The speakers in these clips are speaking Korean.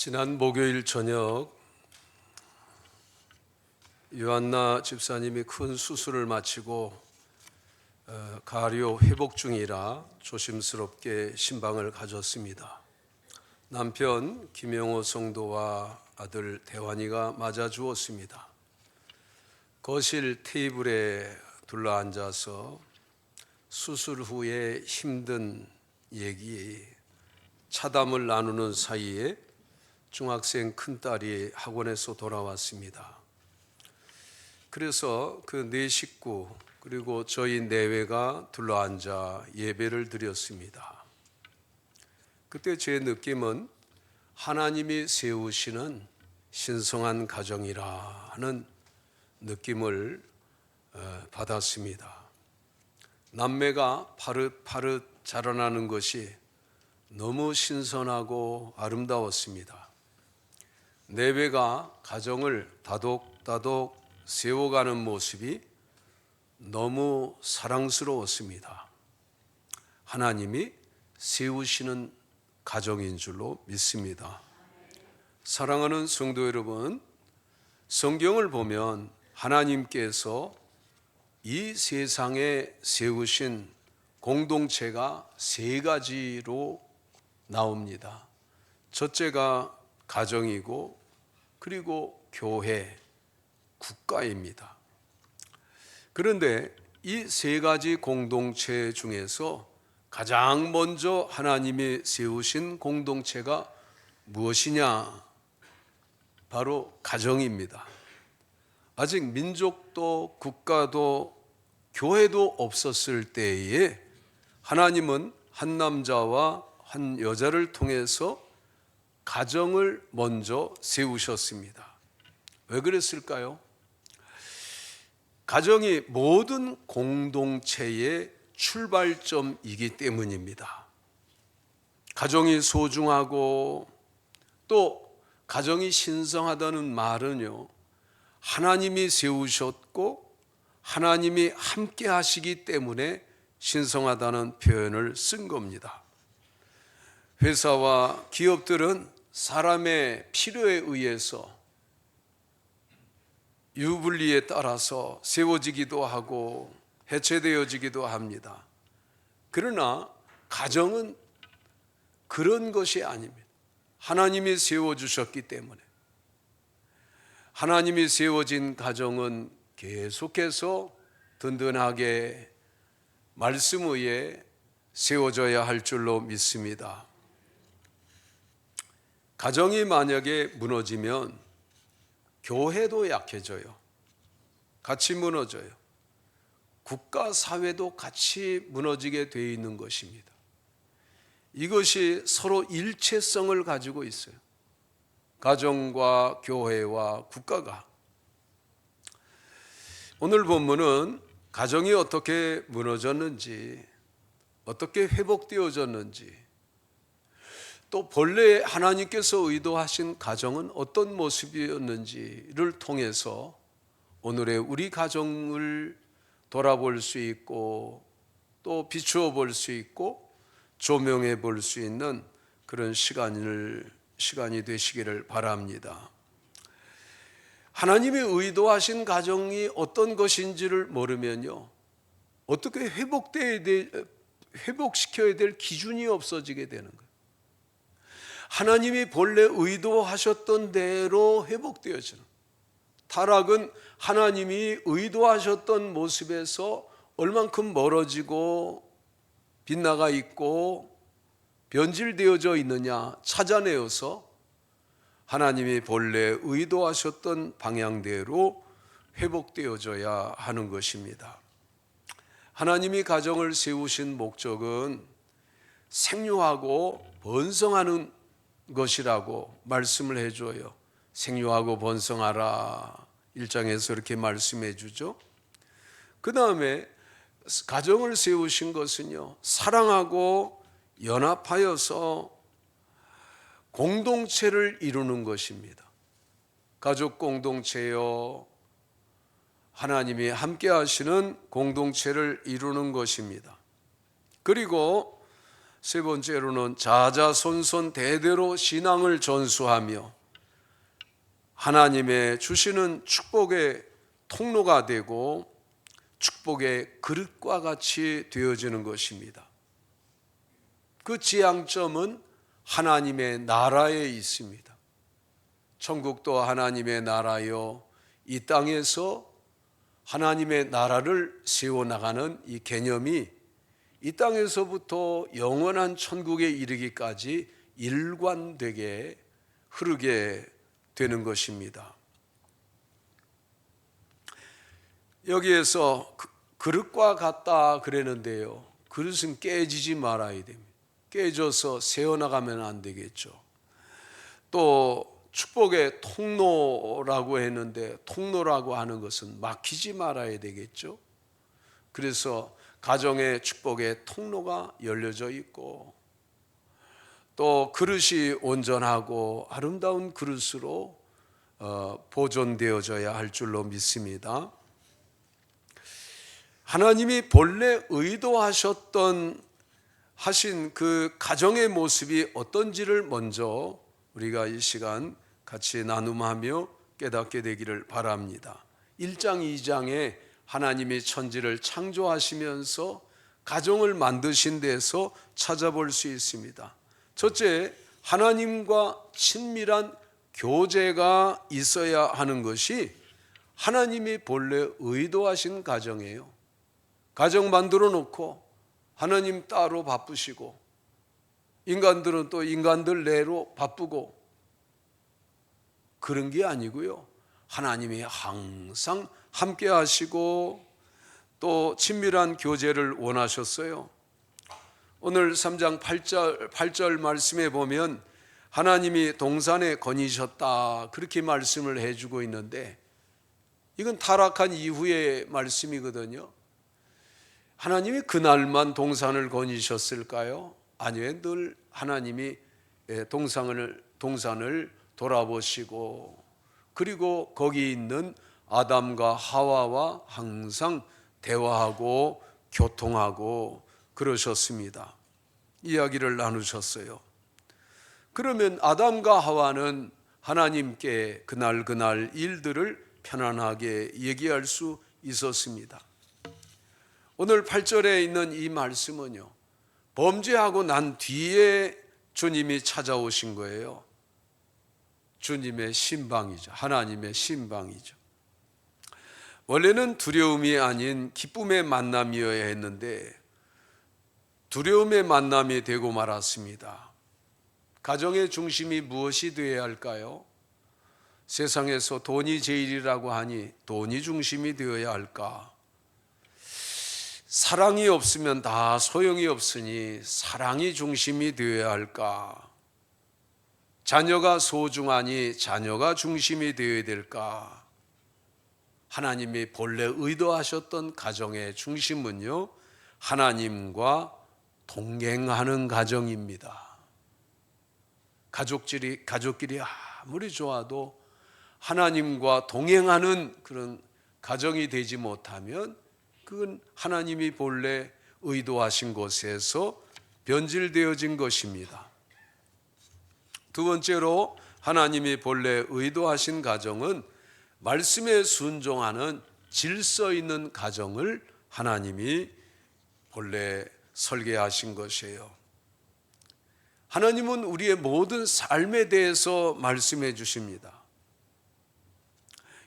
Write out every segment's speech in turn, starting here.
지난 목요일 저녁 요한나 집사님이 큰 수술을 마치고 가료 회복 중이라 조심스럽게 신방을 가졌습니다. 남편 김영호 성도와 아들 대환이가 맞아주었습니다. 거실 테이블에 둘러앉아서 수술 후에 힘든 얘기, 차담을 나누는 사이에 중학생 큰딸이 학원에서 돌아왔습니다. 그래서 그 네 식구 그리고 저희 내외가 둘러앉아 예배를 드렸습니다. 그때 제 느낌은 하나님이 세우시는 신성한 가정이라 하는 느낌을 받았습니다. 남매가 파릇파릇 자라나는 것이 너무 신선하고 아름다웠습니다. 내외가 가정을 다독다독 세워가는 모습이 너무 사랑스러웠습니다. 하나님이 세우시는 가정인 줄로 믿습니다. 사랑하는 성도 여러분, 성경을 보면 하나님께서 이 세상에 세우신 공동체가 세 가지로 나옵니다. 첫째가 가정이고 그리고 교회, 국가입니다. 그런데 이 세 가지 공동체 중에서 가장 먼저 하나님이 세우신 공동체가 무엇이냐? 바로 가정입니다. 아직 민족도 국가도 교회도 없었을 때에 하나님은 한 남자와 한 여자를 통해서 가정을 먼저 세우셨습니다. 왜 그랬을까요? 가정이 모든 공동체의 출발점이기 때문입니다. 가정이 소중하고 또 가정이 신성하다는 말은요, 하나님이 세우셨고 하나님이 함께 하시기 때문에 신성하다는 표현을 쓴 겁니다. 회사와 기업들은 사람의 필요에 의해서 유불리에 따라서 세워지기도 하고 해체되어지기도 합니다. 그러나 가정은 그런 것이 아닙니다. 하나님이 세워주셨기 때문에 하나님이 세워진 가정은 계속해서 든든하게 말씀 위에 세워져야 할 줄로 믿습니다. 가정이 만약에 무너지면 교회도 약해져요. 같이 무너져요. 국가, 사회도 같이 무너지게 되어 있는 것입니다. 이것이 서로 일체성을 가지고 있어요. 가정과 교회와 국가가. 오늘 본문은 가정이 어떻게 무너졌는지, 어떻게 회복되어졌는지, 또 본래 하나님께서 의도하신 가정은 어떤 모습이었는지를 통해서 오늘의 우리 가정을 돌아볼 수 있고 또 비추어 볼 수 있고 조명해 볼 수 있는 그런 시간이 되시기를 바랍니다. 하나님이 의도하신 가정이 어떤 것인지를 모르면요, 어떻게 회복시켜야 될 기준이 없어지게 되는 거예요. 하나님이 본래 의도하셨던 대로 회복되어지는, 타락은 하나님이 의도하셨던 모습에서 얼만큼 멀어지고 빗나가 있고 변질되어져 있느냐 찾아내어서 하나님이 본래 의도하셨던 방향대로 회복되어져야 하는 것입니다. 하나님이 가정을 세우신 목적은 생육하고 번성하는 것이라고 말씀을 해줘요. 생육하고 번성하라 1장에서 이렇게 말씀해 주죠. 그 다음에 가정을 세우신 것은요, 사랑하고 연합하여서 공동체를 이루는 것입니다. 가족 공동체요, 하나님이 함께 하시는 공동체를 이루는 것입니다. 그리고 세 번째로는 자자손손 대대로 신앙을 전수하며 하나님의 주시는 축복의 통로가 되고 축복의 그릇과 같이 되어지는 것입니다. 그 지향점은 하나님의 나라에 있습니다. 천국도 하나님의 나라요, 이 땅에서 하나님의 나라를 세워나가는 이 개념이 이 땅에서부터 영원한 천국에 이르기까지 일관되게 흐르게 되는 것입니다. 여기에서 그릇과 같다 그랬는데요, 그릇은 깨지지 말아야 됩니다. 깨져서 새어나가면 안 되겠죠. 또 축복의 통로라고 했는데, 통로라고 하는 것은 막히지 말아야 되겠죠. 그래서 가정의 축복의 통로가 열려져 있고, 또 그릇이 온전하고 아름다운 그릇으로 보존되어져야 할 줄로 믿습니다. 하나님이 본래 하신 그 가정의 모습이 어떤지를 먼저 우리가 이 시간 같이 나눔하며 깨닫게 되기를 바랍니다. 1장 2장에 하나님이 천지를 창조하시면서 가정을 만드신 데서 찾아볼 수 있습니다. 첫째, 하나님과 친밀한 교제가 있어야 하는 것이 하나님이 본래 의도하신 가정이에요. 가정 만들어 놓고 하나님 따로 바쁘시고 인간들은 또 인간들 내로 바쁘고 그런 게 아니고요. 하나님이 항상 함께 하시고 또 친밀한 교제를 원하셨어요. 오늘 3장 8절 말씀에 보면 하나님이 동산에 거니셨다 그렇게 말씀을 해주고 있는데, 이건 타락한 이후의 말씀이거든요. 하나님이 그날만 동산을 거니셨을까요? 아니요, 늘 하나님이 동산을 돌아보시고 그리고 거기 있는 아담과 하와와 항상 대화하고 교통하고 그러셨습니다. 이야기를 나누셨어요. 그러면 아담과 하와는 하나님께 그날 일들을 편안하게 얘기할 수 있었습니다. 오늘 8절에 있는 이 말씀은요, 범죄하고 난 뒤에 주님이 찾아오신 거예요. 주님의 신방이죠. 하나님의 신방이죠. 원래는 두려움이 아닌 기쁨의 만남이어야 했는데 두려움의 만남이 되고 말았습니다. 가정의 중심이 무엇이 되어야 할까요? 세상에서 돈이 제일이라고 하니 돈이 중심이 되어야 할까? 사랑이 없으면 다 소용이 없으니 사랑이 중심이 되어야 할까? 자녀가 소중하니 자녀가 중심이 되어야 될까? 하나님이 본래 의도하셨던 가정의 중심은요, 하나님과 동행하는 가정입니다. 가족끼리 아무리 좋아도 하나님과 동행하는 그런 가정이 되지 못하면 그건 하나님이 본래 의도하신 곳에서 변질되어진 것입니다. 두 번째로 하나님이 본래 의도하신 가정은 말씀에 순종하는 질서 있는 가정을 하나님이 본래 설계하신 것이에요. 하나님은 우리의 모든 삶에 대해서 말씀해 주십니다.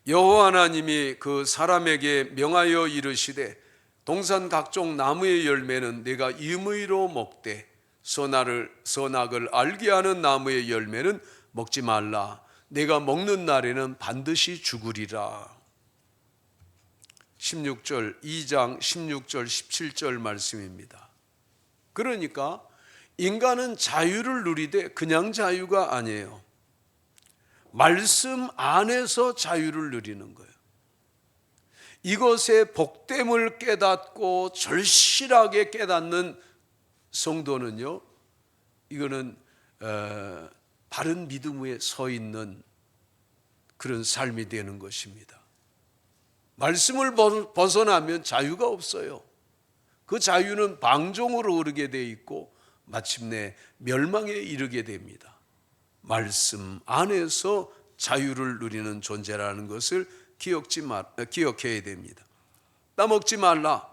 여호와 하나님이 그 사람에게 명하여 이르시되 동산 각종 나무의 열매는 내가 임의로 먹되 선악을 알게 하는 나무의 열매는 먹지 말라. 내가 먹는 날에는 반드시 죽으리라. 2장 16절 17절 말씀입니다. 그러니까 인간은 자유를 누리되 그냥 자유가 아니에요. 말씀 안에서 자유를 누리는 거예요. 이것의 복됨을 깨닫고 절실하게 깨닫는 성도는요, 이거는 바른 믿음 위에 서 있는 그런 삶이 되는 것입니다. 말씀을 벗어나면 자유가 없어요. 그 자유는 방종으로 흐르게 돼 있고 마침내 멸망에 이르게 됩니다. 말씀 안에서 자유를 누리는 존재라는 것을 기억해야 됩니다. 따먹지 말라.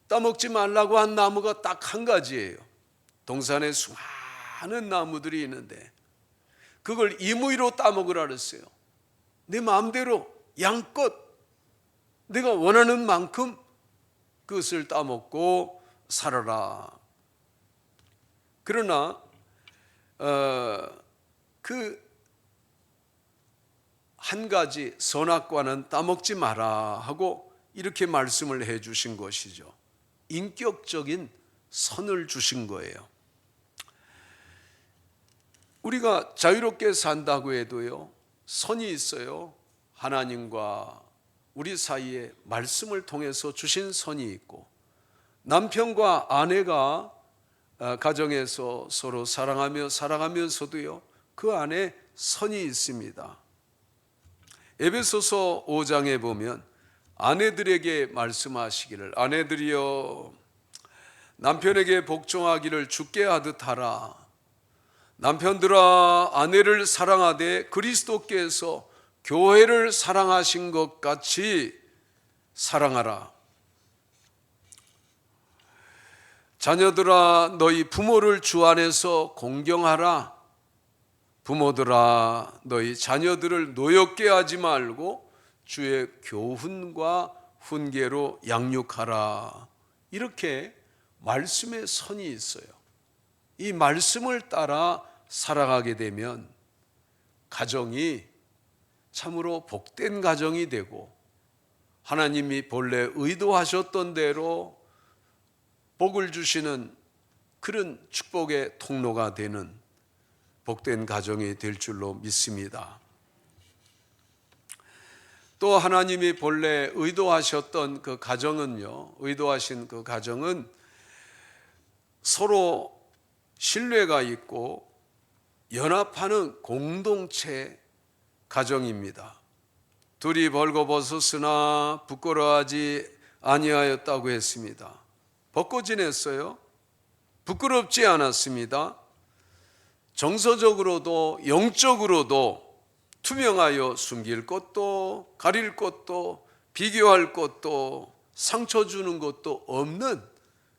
따먹지 말라고 한 나무가 딱 한 가지예요. 동산에 수많은 나무들이 있는데 그걸 임의로 따먹으라 그랬어요. 내 마음대로 양껏 내가 원하는 만큼 그것을 따먹고 살아라. 그러나 그 한 가지 선악과는 따먹지 마라 하고 이렇게 말씀을 해 주신 것이죠. 인격적인 선을 주신 거예요. 우리가 자유롭게 산다고 해도요, 선이 있어요. 하나님과 우리 사이에 말씀을 통해서 주신 선이 있고, 남편과 아내가 가정에서 서로 사랑하며 살아가면서도요, 그 안에 선이 있습니다. 에베소서 5장에 보면 아내들에게 말씀하시기를, 아내들이여 남편에게 복종하기를 주께 하듯 하라. 남편들아 아내를 사랑하되 그리스도께서 교회를 사랑하신 것 같이 사랑하라. 자녀들아 너희 부모를 주 안에서 공경하라. 부모들아 너희 자녀들을 노엽게 하지 말고 주의 교훈과 훈계로 양육하라. 이렇게 말씀의 선이 있어요. 이 말씀을 따라 살아가게 되면 가정이 참으로 복된 가정이 되고, 하나님이 본래 의도하셨던 대로 복을 주시는 그런 축복의 통로가 되는 복된 가정이 될 줄로 믿습니다. 또 하나님이 본래 의도하셨던 그 가정은요, 의도하신 그 가정은 서로 신뢰가 있고 연합하는 공동체 가정입니다. 둘이 벌거벗었으나 부끄러워하지 아니하였다고 했습니다. 벗고 지냈어요. 부끄럽지 않았습니다. 정서적으로도 영적으로도 투명하여 숨길 것도 가릴 것도 비교할 것도 상처 주는 것도 없는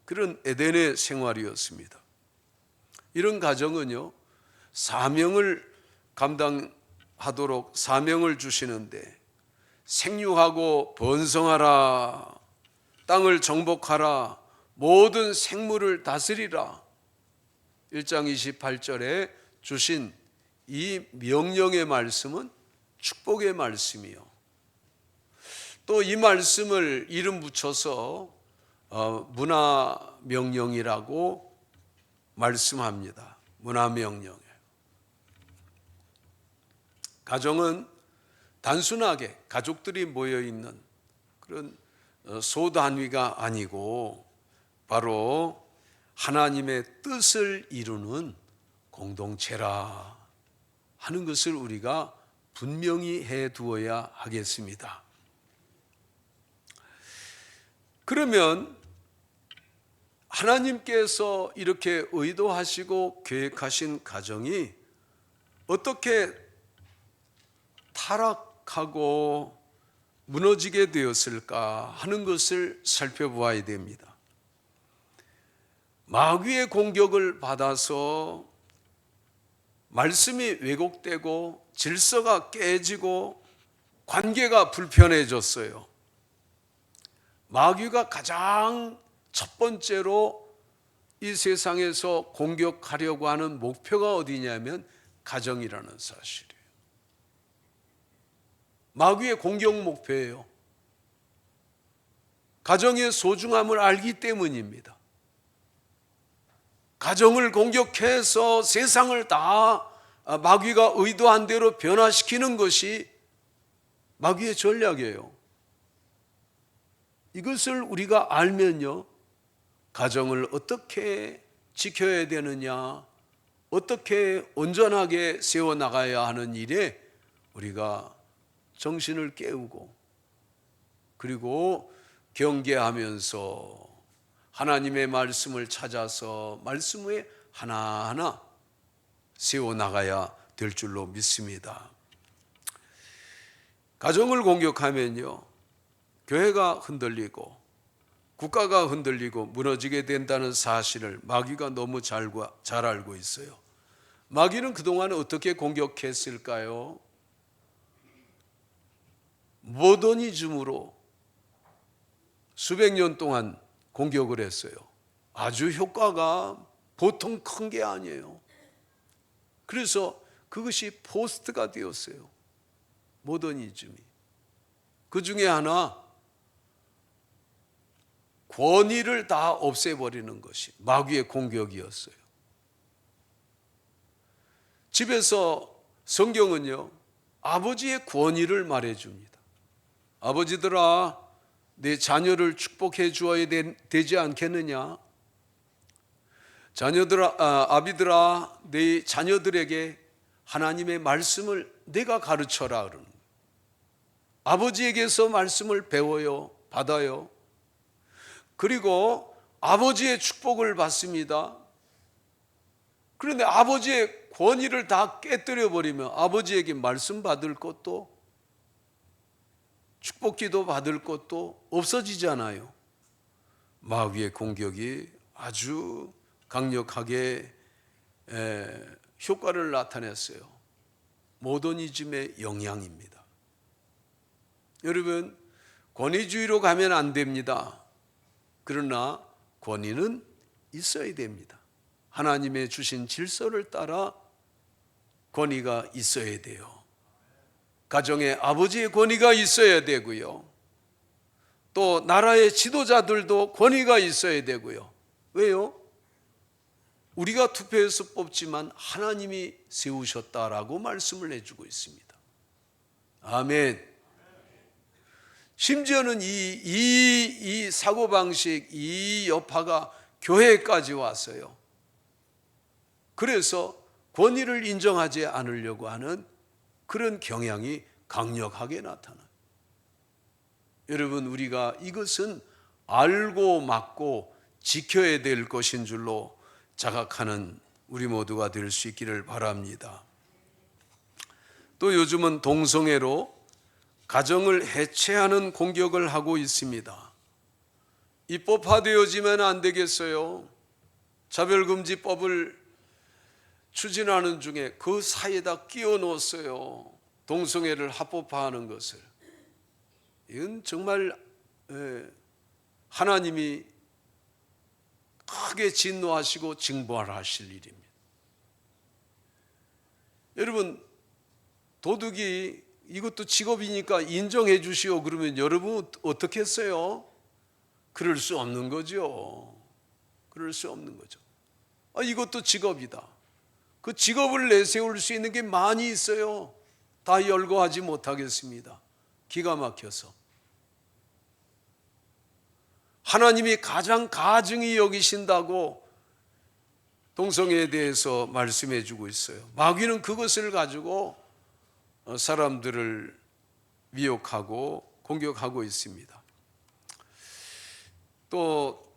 그런 에덴의 생활이었습니다. 이런 가정은요, 사명을 감당하도록 사명을 주시는데, 생육하고 번성하라, 땅을 정복하라, 모든 생물을 다스리라, 1장 28절에 주신 이 명령의 말씀은 축복의 말씀이요. 또 이 말씀을 이름 붙여서 문화 명령이라고 말씀합니다. 문화 명령. 가정은 단순하게 가족들이 모여 있는 그런 소단위가 아니고 바로 하나님의 뜻을 이루는 공동체라 하는 것을 우리가 분명히 해 두어야 하겠습니다. 그러면 하나님께서 이렇게 의도하시고 계획하신 가정이 어떻게 타락하고 무너지게 되었을까 하는 것을 살펴보아야 됩니다. 마귀의 공격을 받아서 말씀이 왜곡되고 질서가 깨지고 관계가 불편해졌어요. 마귀가 가장 첫 번째로 이 세상에서 공격하려고 하는 목표가 어디냐면 가정이라는 사실이에요. 마귀의 공격 목표예요. 가정의 소중함을 알기 때문입니다. 가정을 공격해서 세상을 다 마귀가 의도한 대로 변화시키는 것이 마귀의 전략이에요. 이것을 우리가 알면요, 가정을 어떻게 지켜야 되느냐, 어떻게 온전하게 세워나가야 하는 일에 우리가 정신을 깨우고 그리고 경계하면서 하나님의 말씀을 찾아서 말씀 위에 하나하나 세워나가야 될 줄로 믿습니다. 가정을 공격하면요, 교회가 흔들리고 국가가 흔들리고 무너지게 된다는 사실을 마귀가 너무 잘 알고 있어요. 마귀는 그동안 어떻게 공격했을까요? 모더니즘으로 수백 년 동안 공격을 했어요. 아주 효과가 보통 큰 게 아니에요. 그래서 그것이 포스트가 되었어요. 모더니즘이. 그 중에 하나, 권위를 다 없애버리는 것이 마귀의 공격이었어요. 집에서 성경은요, 아버지의 권위를 말해줍니다. 아버지들아, 내 자녀를 축복해 주어야 되지 않겠느냐? 아비들아, 내 자녀들에게 하나님의 말씀을 내가 가르쳐라 그러는 거예요. 아버지에게서 말씀을 배워요, 받아요. 그리고 아버지의 축복을 받습니다. 그런데 아버지의 권위를 다 깨뜨려 버리면 아버지에게 말씀 받을 것도 축복기도 받을 것도 없어지잖아요. 마귀의 공격이 아주 강력하게 효과를 나타냈어요. 모더니즘의 영향입니다. 여러분, 권위주의로 가면 안 됩니다. 그러나 권위는 있어야 됩니다. 하나님의 주신 질서를 따라 권위가 있어야 돼요. 가정에 아버지의 권위가 있어야 되고요. 또 나라의 지도자들도 권위가 있어야 되고요. 왜요? 우리가 투표해서 뽑지만 하나님이 세우셨다라고 말씀을 해주고 있습니다. 아멘. 심지어는 이 사고방식, 이 여파가 교회까지 왔어요. 그래서 권위를 인정하지 않으려고 하는 그런 경향이 강력하게 나타나요. 여러분, 우리가 이것은 알고 막고 지켜야 될 것인 줄로 자각하는 우리 모두가 될 수 있기를 바랍니다. 또 요즘은 동성애로 가정을 해체하는 공격을 하고 있습니다. 입법화되어지면 안 되겠어요. 차별금지법을 추진하는 중에 그 사이에다 끼워 넣었어요. 동성애를 합법화하는 것을. 이건 정말 하나님이 크게 진노하시고 징벌하실 일입니다. 여러분, 도둑이 이것도 직업이니까 인정해 주시오 그러면 여러분 어떻게 했어요? 그럴 수 없는 거죠. 그럴 수 없는 거죠. 이것도 직업이다. 그 직업을 내세울 수 있는 게 많이 있어요. 다 열거하지 못하겠습니다. 기가 막혀서. 하나님이 가장 가증히 여기신다고 동성애에 대해서 말씀해 주고 있어요. 마귀는 그것을 가지고 사람들을 미혹하고 공격하고 있습니다. 또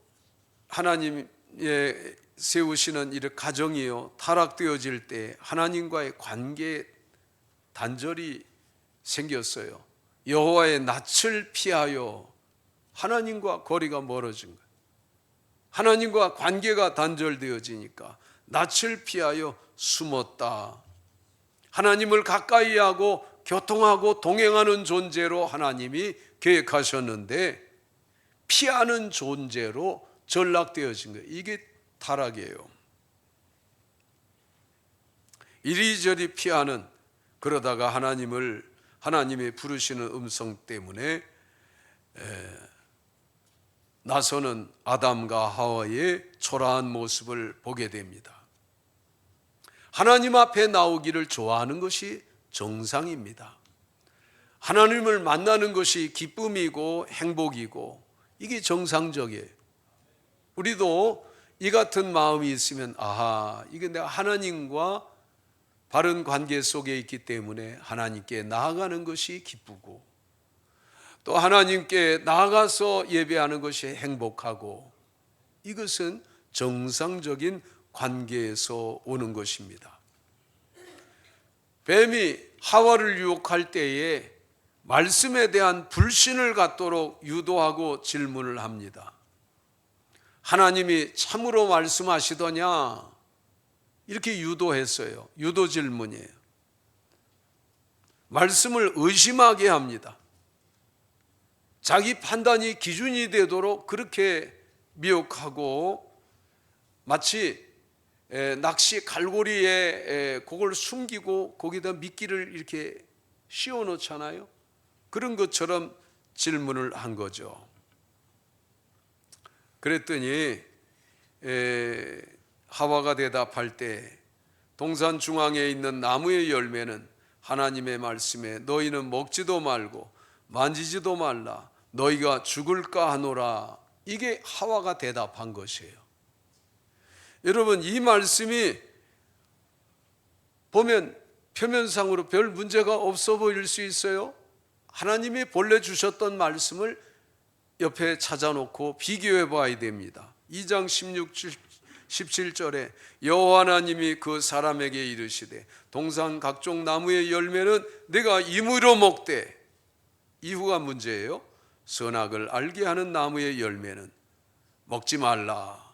하나님의 세우시는 이 가정이요, 타락되어질 때 하나님과의 관계 단절이 생겼어요. 여호와의 낯을 피하여 하나님과 거리가 멀어진 거예요. 하나님과 관계가 단절되어지니까 낯을 피하여 숨었다. 하나님을 가까이 하고 교통하고 동행하는 존재로 하나님이 계획하셨는데 피하는 존재로 전락되어진 거예요. 이게 타락이에요. 이리저리 피하는, 그러다가 하나님이 부르시는 음성 때문에 나서는 아담과 하와의 초라한 모습을 보게 됩니다. 하나님 앞에 나오기를 좋아하는 것이 정상입니다. 하나님을 만나는 것이 기쁨이고 행복이고 이게 정상적이에요. 우리도 이 같은 마음이 있으면 이게 내가 하나님과 바른 관계 속에 있기 때문에 하나님께 나아가는 것이 기쁘고 또 하나님께 나아가서 예배하는 것이 행복하고 이것은 정상적인 관계에서 오는 것입니다. 뱀이 하와를 유혹할 때에 말씀에 대한 불신을 갖도록 유도하고 질문을 합니다. 하나님이 참으로 말씀하시더냐? 이렇게 유도했어요. 유도 질문이에요. 말씀을 의심하게 합니다. 자기 판단이 기준이 되도록 그렇게 미혹하고, 마치 낚시 갈고리에 그걸 숨기고 거기다 미끼를 이렇게 씌워 놓잖아요. 그런 것처럼 질문을 한 거죠. 그랬더니 하와가 대답할 때 동산 중앙에 있는 나무의 열매는 하나님의 말씀에 너희는 먹지도 말고 만지지도 말라 너희가 죽을까 하노라. 이게 하와가 대답한 것이에요. 여러분, 이 말씀이 보면 표면상으로 별 문제가 없어 보일 수 있어요. 하나님이 본래 주셨던 말씀을 옆에 찾아놓고 비교해 봐야 됩니다. 2장 17절에 여호와 하나님이 그 사람에게 이르시되 동산 각종 나무의 열매는 내가 임의로 먹되, 이후가 문제예요. 선악을 알게 하는 나무의 열매는 먹지 말라.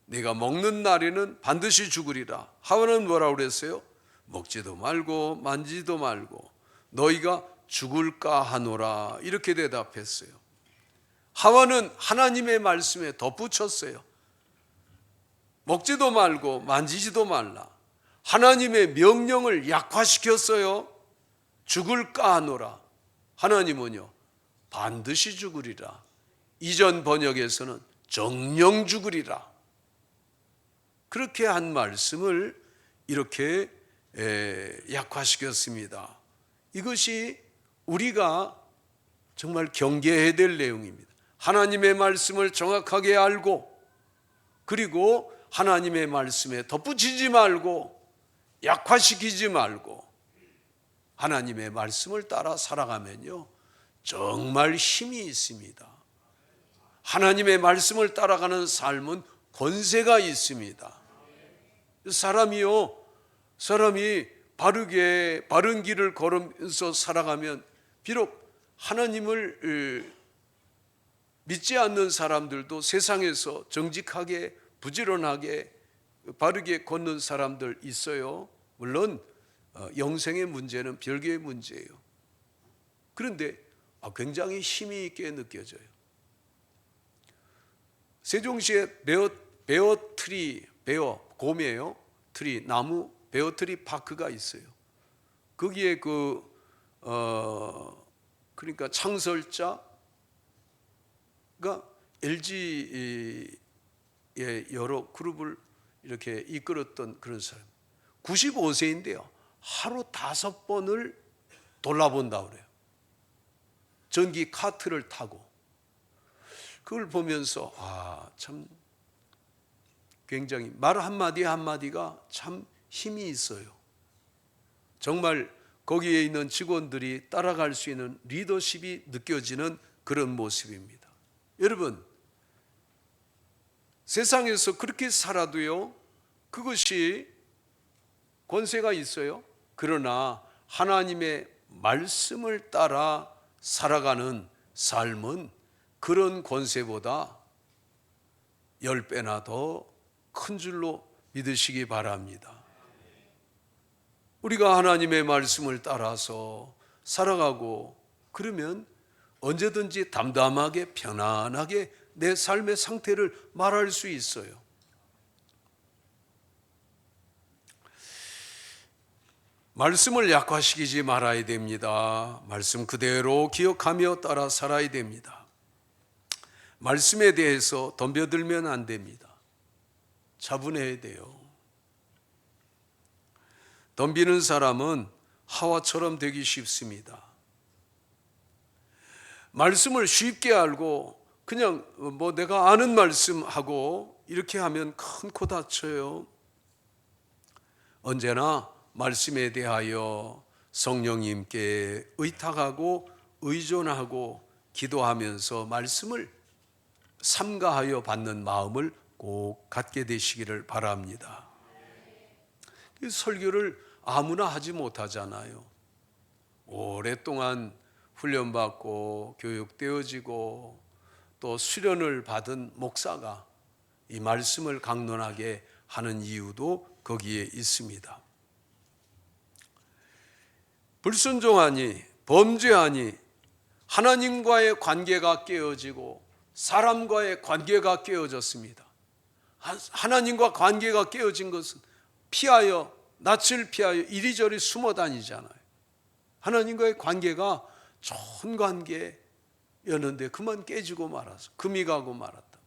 네가 먹는 날에는 반드시 죽으리라. 하와는 뭐라고 그랬어요? 먹지도 말고 만지도 말고 너희가 죽을까 하노라. 이렇게 대답했어요. 하와는 하나님의 말씀에 덧붙였어요. 먹지도 말고 만지지도 말라. 하나님의 명령을 약화시켰어요. 죽을까 하노라. 하나님은요, 반드시 죽으리라. 이전 번역에서는 정령 죽으리라. 그렇게 한 말씀을 이렇게 약화시켰습니다. 이것이 우리가 정말 경계해야 될 내용입니다. 하나님의 말씀을 정확하게 알고, 그리고 하나님의 말씀에 덧붙이지 말고 약화시키지 말고 하나님의 말씀을 따라 살아가면요, 정말 힘이 있습니다. 하나님의 말씀을 따라가는 삶은 권세가 있습니다. 사람이 바르게 바른 길을 걸으면서 살아가면 비록 하나님을 믿지 않는 사람들도 세상에서 정직하게 부지런하게 바르게 걷는 사람들 있어요. 물론 영생의 문제는 별개의 문제예요. 그런데 굉장히 힘이 있게 느껴져요. 세종시에 곰이에요. 트리, 나무 베어트리 파크가 있어요. 거기에 그러니까 창설자가 LG의 여러 그룹을 이렇게 이끌었던 그런 사람. 95세인데요. 하루 5번을 돌아본다고 그래요. 전기 카트를 타고. 그걸 보면서 참 굉장히 말 한마디 한마디가 참 힘이 있어요. 정말 거기에 있는 직원들이 따라갈 수 있는 리더십이 느껴지는 그런 모습입니다. 여러분, 세상에서 그렇게 살아도요, 그것이 권세가 있어요. 그러나 하나님의 말씀을 따라 살아가는 삶은 그런 권세보다 10배나 더 큰 줄로 믿으시기 바랍니다. 우리가 하나님의 말씀을 따라서 살아가고 그러면 언제든지 담담하게 편안하게 내 삶의 상태를 말할 수 있어요. 말씀을 약화시키지 말아야 됩니다. 말씀 그대로 기억하며 따라 살아야 됩니다. 말씀에 대해서 덤벼들면 안 됩니다. 차분해야 돼요. 덤비는 사람은 하와처럼 되기 쉽습니다. 말씀을 쉽게 알고 그냥 내가 아는 말씀하고 이렇게 하면 큰 코 다쳐요. 언제나 말씀에 대하여 성령님께 의탁하고 의존하고 기도하면서 말씀을 삼가하여 받는 마음을 꼭 갖게 되시기를 바랍니다. 이 설교를 아무나 하지 못하잖아요. 오랫동안 훈련받고 교육되어지고 또 수련을 받은 목사가 이 말씀을 강론하게 하는 이유도 거기에 있습니다. 불순종하니 범죄하니 하나님과의 관계가 깨어지고 사람과의 관계가 깨어졌습니다. 하나님과 관계가 깨어진 것은 피하여 낯을 피하여 이리저리 숨어 다니잖아요. 하나님과의 관계가 좋은 관계였는데 그만 깨지고 말아서 금이 가고 말았다.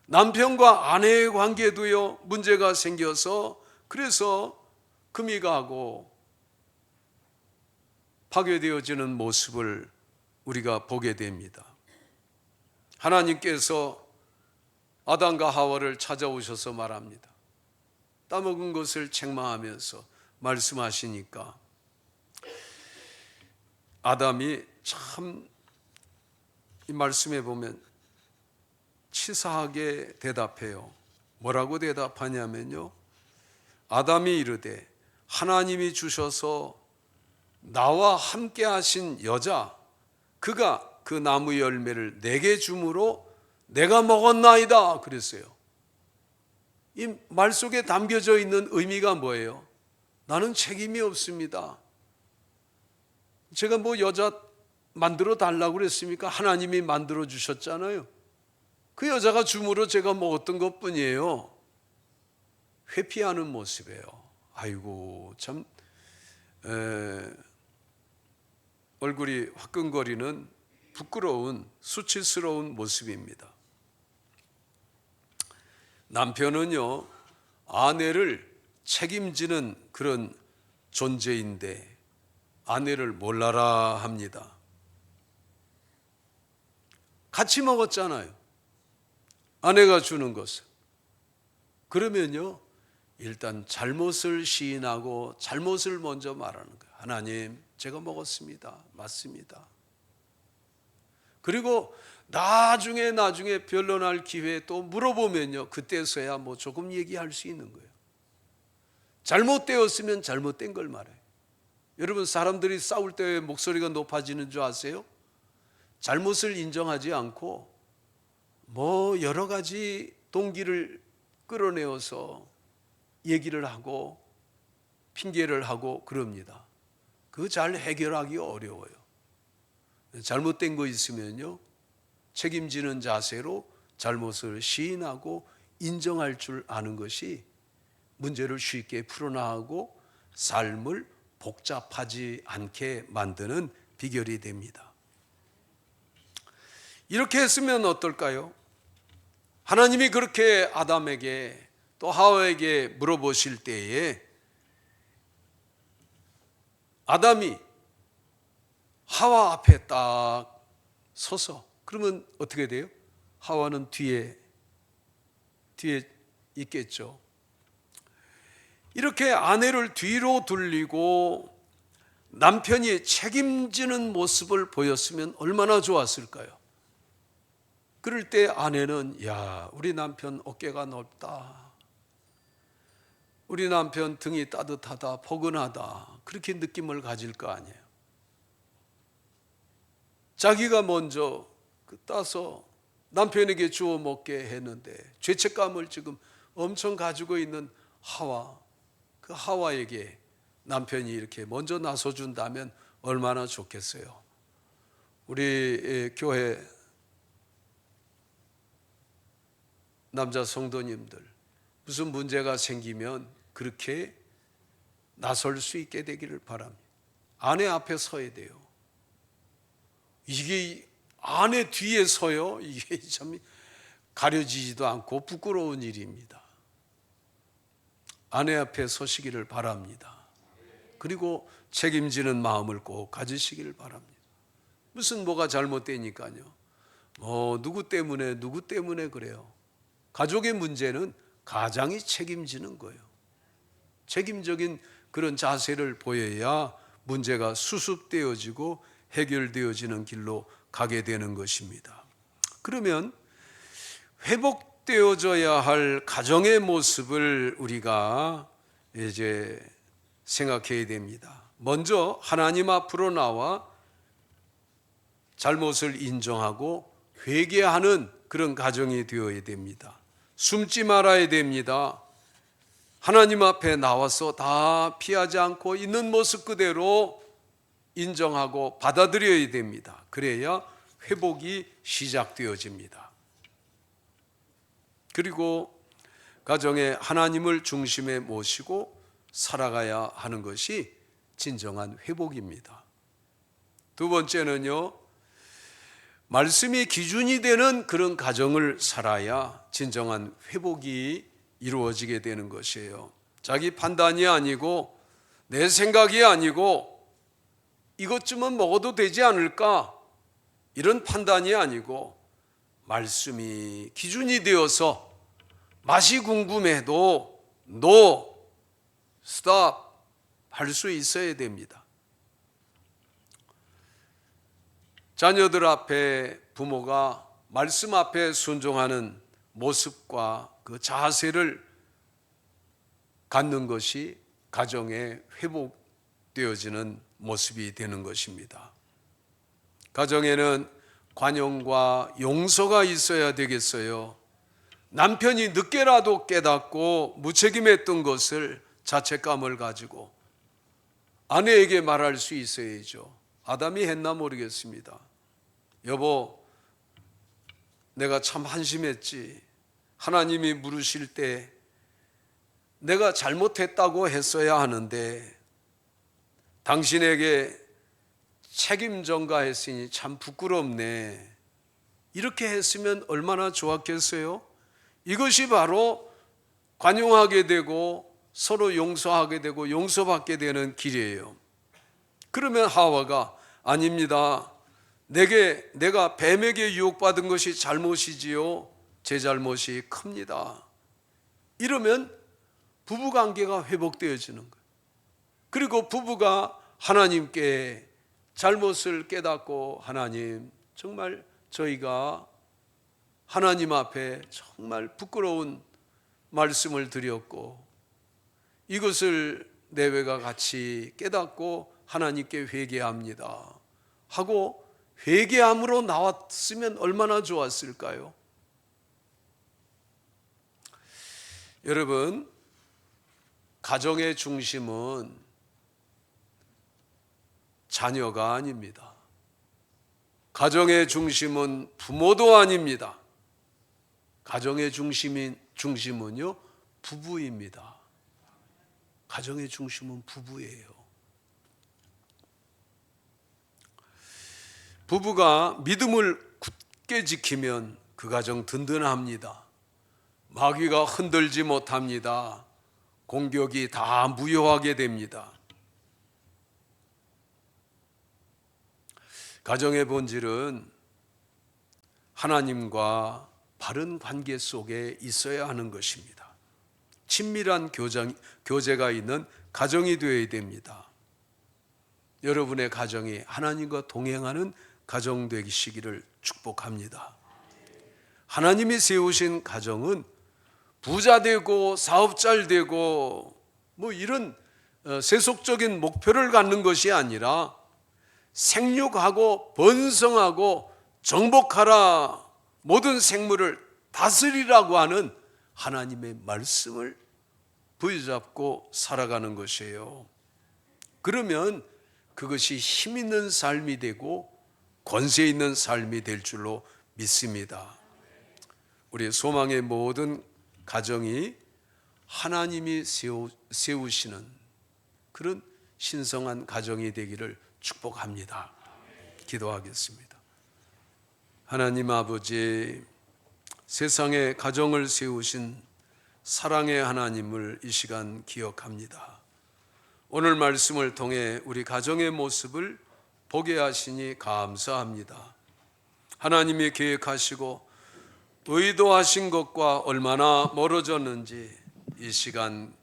남편과 아내의 관계도요 문제가 생겨서 그래서 금이 가고 파괴되어지는 모습을 우리가 보게 됩니다. 하나님께서 아담과 하와를 찾아오셔서 말합니다. 따먹은 것을 책망하면서 말씀하시니까 아담이 참 이 말씀에 보면 치사하게 대답해요. 뭐라고 대답하냐면요, 아담이 이르되 하나님이 주셔서 나와 함께 하신 여자 그가 그 나무 열매를 내게 주므로 내가 먹었나이다 그랬어요. 이 말 속에 담겨져 있는 의미가 뭐예요? 나는 책임이 없습니다. 제가 뭐 여자 만들어 달라고 그랬습니까? 하나님이 만들어 주셨잖아요. 그 여자가 줌으로 제가 먹었던 것뿐이에요. 회피하는 모습이에요. 아이고 참 얼굴이 화끈거리는 부끄러운 수치스러운 모습입니다. 남편은요 아내를 책임지는 그런 존재인데 아내를 몰라라 합니다. 같이 먹었잖아요. 아내가 주는 것을. 그러면요 일단 잘못을 시인하고 잘못을 먼저 말하는 거예요. 하나님 제가 먹었습니다. 맞습니다. 그리고 나중에 변론할 기회에 또 물어보면요 그때서야 뭐 조금 얘기할 수 있는 거예요. 잘못되었으면 잘못된 걸 말해요. 여러분 사람들이 싸울 때 왜 목소리가 높아지는 줄 아세요? 잘못을 인정하지 않고 뭐 여러 가지 동기를 끌어내어서 얘기를 하고 핑계를 하고 그럽니다. 그거 잘 해결하기 어려워요. 잘못된 거 있으면요 책임지는 자세로 잘못을 시인하고 인정할 줄 아는 것이 문제를 쉽게 풀어나가고 삶을 복잡하지 않게 만드는 비결이 됩니다. 이렇게 했으면 어떨까요? 하나님이 그렇게 아담에게 또 하와에게 물어보실 때에 아담이 하와 앞에 딱 서서 그러면 어떻게 돼요? 하와는 뒤에 있겠죠. 이렇게 아내를 뒤로 돌리고 남편이 책임지는 모습을 보였으면 얼마나 좋았을까요? 그럴 때 아내는 야 우리 남편 어깨가 넓다, 우리 남편 등이 따뜻하다, 포근하다 그렇게 느낌을 가질 거 아니에요. 자기가 먼저 따서 남편에게 주워 먹게 했는데 죄책감을 지금 엄청 가지고 있는 하와, 그 하와에게 남편이 이렇게 먼저 나서준다면 얼마나 좋겠어요. 우리 교회 남자 성도님들 무슨 문제가 생기면 그렇게 나설 수 있게 되기를 바랍니다. 아내 앞에 서야 돼요. 이게 아내 뒤에 서요. 이게 참 가려지지도 않고 부끄러운 일입니다. 아내 앞에 서시기를 바랍니다. 그리고 책임지는 마음을 꼭 가지시기를 바랍니다. 무슨 뭐가 잘못되니까요. 누구 때문에 그래요. 가족의 문제는 가장이 책임지는 거예요. 책임적인 그런 자세를 보여야 문제가 수습되어지고 해결되어지는 길로 가게 되는 것입니다. 그러면 회복되어져야 할 가정의 모습을 우리가 이제 생각해야 됩니다. 먼저 하나님 앞으로 나와 잘못을 인정하고 회개하는 그런 가정이 되어야 됩니다. 숨지 말아야 됩니다. 하나님 앞에 나와서 다 피하지 않고 있는 모습 그대로 인정하고 받아들여야 됩니다. 그래야 회복이 시작되어집니다. 그리고 가정에 하나님을 중심에 모시고 살아가야 하는 것이 진정한 회복입니다. 두 번째는요, 말씀이 기준이 되는 그런 가정을 살아야 진정한 회복이 이루어지게 되는 것이에요. 자기 판단이 아니고 내 생각이 아니고 이것쯤은 먹어도 되지 않을까, 이런 판단이 아니고 말씀이 기준이 되어서 맛이 궁금해도 no, stop 할 수 있어야 됩니다. 자녀들 앞에 부모가 말씀 앞에 순종하는 모습과 그 자세를 갖는 것이 가정에 회복되어지는 모습이 되는 것입니다. 가정에는 관용과 용서가 있어야 되겠어요. 남편이 늦게라도 깨닫고 무책임했던 것을 자책감을 가지고 아내에게 말할 수 있어야죠. 아담이 했나 모르겠습니다. 여보, 내가 참 한심했지. 하나님이 물으실 때 내가 잘못했다고 했어야 하는데 당신에게 책임 전가했으니 참 부끄럽네. 이렇게 했으면 얼마나 좋았겠어요? 이것이 바로 관용하게 되고 서로 용서하게 되고 용서받게 되는 길이에요. 그러면 하와가 아닙니다. 내가 뱀에게 유혹받은 것이 잘못이지요. 제 잘못이 큽니다. 이러면 부부관계가 회복되어지는 거예요. 그리고 부부가 하나님께 잘못을 깨닫고 하나님, 정말 저희가 하나님 앞에 정말 부끄러운 말씀을 드렸고 이것을 내외가 같이 깨닫고 하나님께 회개합니다 하고 회개함으로 나왔으면 얼마나 좋았을까요? 여러분, 가정의 중심은 자녀가 아닙니다. 가정의 중심은 부모도 아닙니다. 가정의 중심은요, 부부입니다. 가정의 중심은 부부예요. 부부가 믿음을 굳게 지키면 그 가정 든든합니다. 마귀가 흔들지 못합니다. 공격이 다 무효하게 됩니다. 가정의 본질은 하나님과 바른 관계 속에 있어야 하는 것입니다. 친밀한 교제가 있는 가정이 되어야 됩니다. 여러분의 가정이 하나님과 동행하는 가정 되시기를 축복합니다. 하나님이 세우신 가정은 부자 되고 사업잘 되고 뭐 이런 세속적인 목표를 갖는 것이 아니라 생육하고 번성하고 정복하라, 모든 생물을 다스리라고 하는 하나님의 말씀을 부여잡고 살아가는 것이에요. 그러면 그것이 힘 있는 삶이 되고 권세 있는 삶이 될 줄로 믿습니다. 우리 소망의 모든 가정이 하나님이 세우시는 그런 신성한 가정이 되기를 축복합니다. 기도하겠습니다. 하나님 아버지, 세상에 가정을 세우신 사랑의 하나님을 이 시간 기억합니다. 오늘 말씀을 통해 우리 가정의 모습을 보게 하시니 감사합니다. 하나님이 계획하시고 의도하신 것과 얼마나 멀어졌는지 이 시간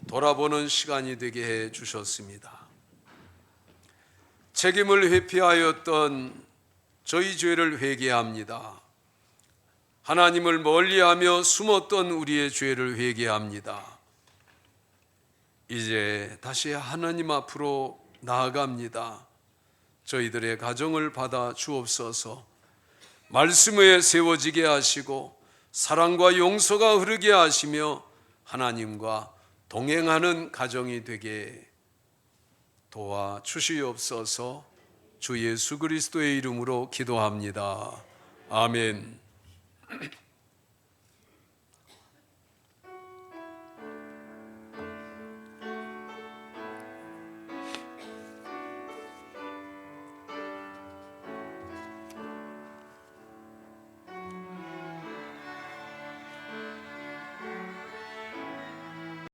돌아보는 시간이 되게 해 주셨습니다. 책임을 회피하였던 저희 죄를 회개합니다. 하나님을 멀리하며 숨었던 우리의 죄를 회개합니다. 이제 다시 하나님 앞으로 나아갑니다. 저희들의 가정을 받아 주옵소서. 말씀 위에 세워지게 하시고 사랑과 용서가 흐르게 하시며 하나님과 동행하는 가정이 되게 도와 주시옵소서. 주 예수 그리스도의 이름으로 기도합니다. 아멘.